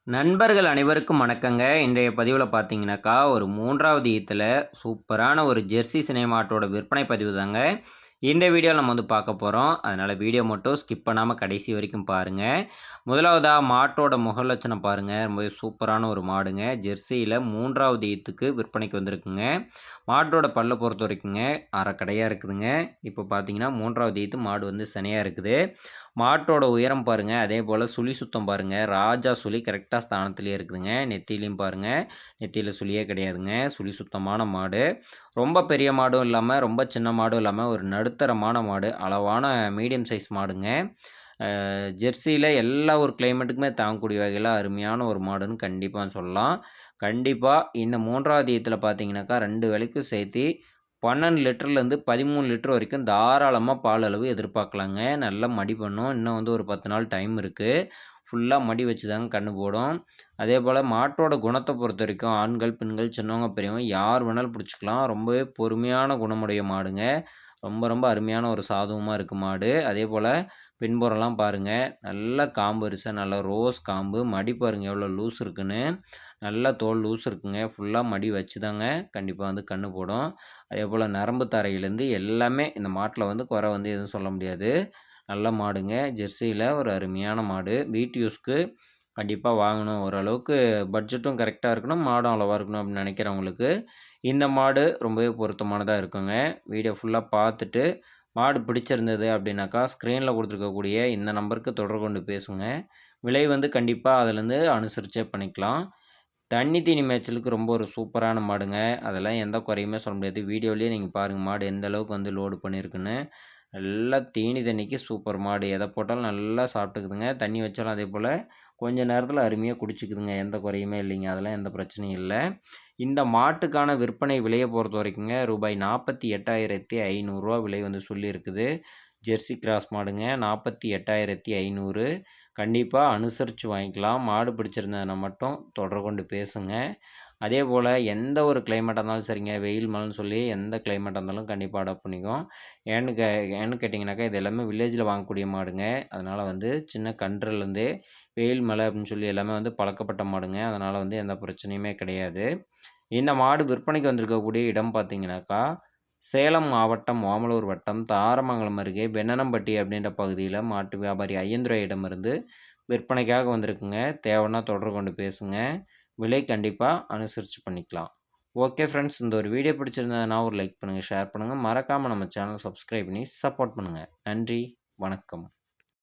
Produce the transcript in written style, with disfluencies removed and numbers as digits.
நண்பர்கள் அனைவருக்கும் வணக்கங்க. இன்றைய பதிவுல பார்த்தீங்கன்னாக்கா, ஒரு 3வது ஈத்துல சூப்பரான ஒரு ஜெர்சி சினை மாட்டோட விற்பனை பதிவு தாங்க. இந்த வீடியோல நம்ம வந்து பார்க்க போறோம். அதனால வீடியோ மட்டும் ஸ்கிப் பண்ணாம கடைசி வரைக்கும் பாருங்க. முதலாவதா மாட்டோட முகலட்சணம் பாருங்க. ரொம்பவே சூப்பரான ஒரு மாடுங்க. ஜெர்சியில 3வது ஈத்துக்கு விற்பனைக்கு வந்திருக்குங்க. மாட்டோட பல்ல பொறுத்தவரைக்குங்க, அரைக்கடையா இருக்குதுங்க. இப்போ பார்த்தீங்கன்னா 3வது ஈத்து மாடு வந்து சினையா இருக்குது. மாட்டோட உயரம் பாருங்க. அதேபோல சுழி சுத்தம் பாருங்க. ராஜா சுழி கரெக்ட்டா ஸ்தானத்திலேயே இருக்குதுங்க. நெத்தியிலயும் பாருங்க. நெத்தியில சுழியே கிடையாதுங்க. சுழி சுத்தமான மாடு. ரொம்ப பெரிய மாடும் இல்லாம, ரொம்ப சின்ன மாடும் இல்லாம, ஒரு நடுத்தரமான மாடு. அளவான மீடியம் சைஸ் மாடுங்க. ஜெர்சியில எல்லா ஒரு கிளைமேட்டுக்குமே தாங்கக்கூடிய வகையில அருமையான ஒரு மாடுன்னு கண்டிப்பா சொல்லலாம். கண்டிப்பா இந்த 3வது ஈத்துல பார்த்தீங்கன்னாக்கா, 2 வேளைக்கும் சேர்த்தி 12 லிட்டர்லேருந்து 13 லிட்டர் வரைக்கும் தாராளமா பால் அளவு எதிர்பார்க்கலாங்க. நல்லா மடி பண்ணும். இன்னும் வந்து ஒரு 10 நாள் டைம் இருக்கு. ஃபுல்லா மடி வச்சு தாங்க கண்ணு போடும். அதேபோல மாட்டோட குணத்த பொறுத்தவரைக்கும் ஆண்கள், பெண்கள், சின்னவங்க, பெரியவங்க யார் வேணாலும் புடிச்சுக்கலாம். ரொம்பவே பொறுமையான குணமுடைய மாடுங்க. ரொம்ப ரொம்ப அருமையான ஒரு சாதுவமா இருக்கு மாடு. அதேபோல பின்புறம்லாம் பாருங்க. நல்ல காம்பு வரிசை, நல்ல ரோஸ் காம்பு. மடி பாருங்க எவ்வளோ லூஸ் இருக்குன்னு. நல்லா தோல் லூஸ் இருக்குங்க. ஃபுல்லா மடி வச்சு தாங்க கண்டிப்பா வந்து கண்ணு போடும். அதேபோல நரம்பு தரையிலேருந்து எல்லாமே இந்த மாட்ல வந்து குறை வந்து எதுவும் சொல்ல முடியாது. நல்ல மாடுங்க. ஜெர்சியில ஒரு அருமையான மாடு. வீட்டு யூஸ்க்கு கண்டிப்பா வாங்கணும். ஓரளவுக்கு பட்ஜெட்டும் கரெக்ட்டா இருக்கணும், மாடும் அளவா இருக்கணும் அப்படின்னு நினைக்கிறவங்களுக்கு, இந்த மாடு ரொம்பவே பொருத்தமானதா இருக்குங்க. வீடியோ ஃபுல்லா பார்த்துட்டு, மாடு பிடிச்சிருந்தது அப்படின்னாக்கா, ஸ்க்ரீன்ல குடுத்துருக்கக்கூடிய இந்த நம்பருக்கு தொடர்பு கொண்டு பேசுங்க. விலை வந்து கண்டிப்பா அதுலேருந்து அனுசரிச்சே பண்ணிக்கலாம். தண்ணி தீனி மேய்ச்சலுக்கு ரொம்ப ஒரு சூப்பரான மாடுங்க. அதெல்லாம் எந்த குறையுமே சொல்ல முடியாது. வீடியோலயே நீங்க பாருங்க மாடு எந்த அளவுக்கு வந்து லோடு பண்ணியிருக்குன்னு. நல்லா தீனி தண்ணிக்கு சூப்பர் மாடு. எத போட்டாலும் நல்லா சாப்பிட்டுக்குதுங்க. தண்ணி வச்சாலும் அதேபோல கொஞ்ச நேரத்தில அருமையா குடிச்சுக்குதுங்க. எந்த குறையுமே இல்லைங்க. அதெல்லாம் எந்த பிரச்சனையும் இல்ல. இந்த மாட்டுக்கான விற்பனை விலைய பொறுத்தவரைக்குங்க ரூபாய் 48,500 விலை வந்து சொல்லியிருக்குது. ஜெர்சி கிராஸ் மாடுங்க. 48,500 கண்டிப்பா அனுசரிச்சு வாங்கிக்கலாம். மாடு பிடிச்சிருந்ததுனா மட்டும் தொடர்பு கொண்டு பேசுங்க. அதேபோல எந்த ஒரு கிளைமேட்டா இருந்தாலும் சரிங்க, வெயில், மழைன்னு சொல்லி எந்த கிளைமேட்டா இருந்தாலும் கண்டிப்பா அடாப்ட் பண்ணிக்கும். ஏன்னு கே ஏன்னு கேட்டிங்கனாக்கா, இது எல்லாமே வில்லேஜில வாங்கக்கூடிய மாடுங்க. அதனால வந்து சின்ன கன்றுலேருந்தே வெயில், மழை அப்படின்னு சொல்லி எல்லாமே வந்து பழக்கப்பட்ட மாடுங்க. அதனால வந்து எந்த பிரச்சனையுமே கிடையாது. இந்த மாடு விற்பனைக்கு வந்திருக்கக்கூடிய இடம் பார்த்தீங்கன்னாக்கா, சேலம் மாவட்டம், ஓமலூர் வட்டம், தாரமங்கலம் அருகே வென்னனம்பட்டி அப்படின்ற பகுதியில மாட்டு வியாபாரி ஐயந்துரையிடமிருந்து விற்பனைக்காக வந்திருக்குங்க. தேவைன்னா தொடர்பு கொண்டு பேசுங்க. விலை கண்டிப்பா அனுசரிச்சு பண்ணிக்கலாம். ஓகே ஃப்ரெண்ட்ஸ், இந்த ஒரு வீடியோ பிடிச்சிருந்ததுனா ஒரு லைக் பண்ணுங்க, ஷேர் பண்ணுங்க. மறக்காம நம்ம சேனல் சப்ஸ்கிரைப் பண்ணி சப்போர்ட் பண்ணுங்க. நன்றி, வணக்கம்.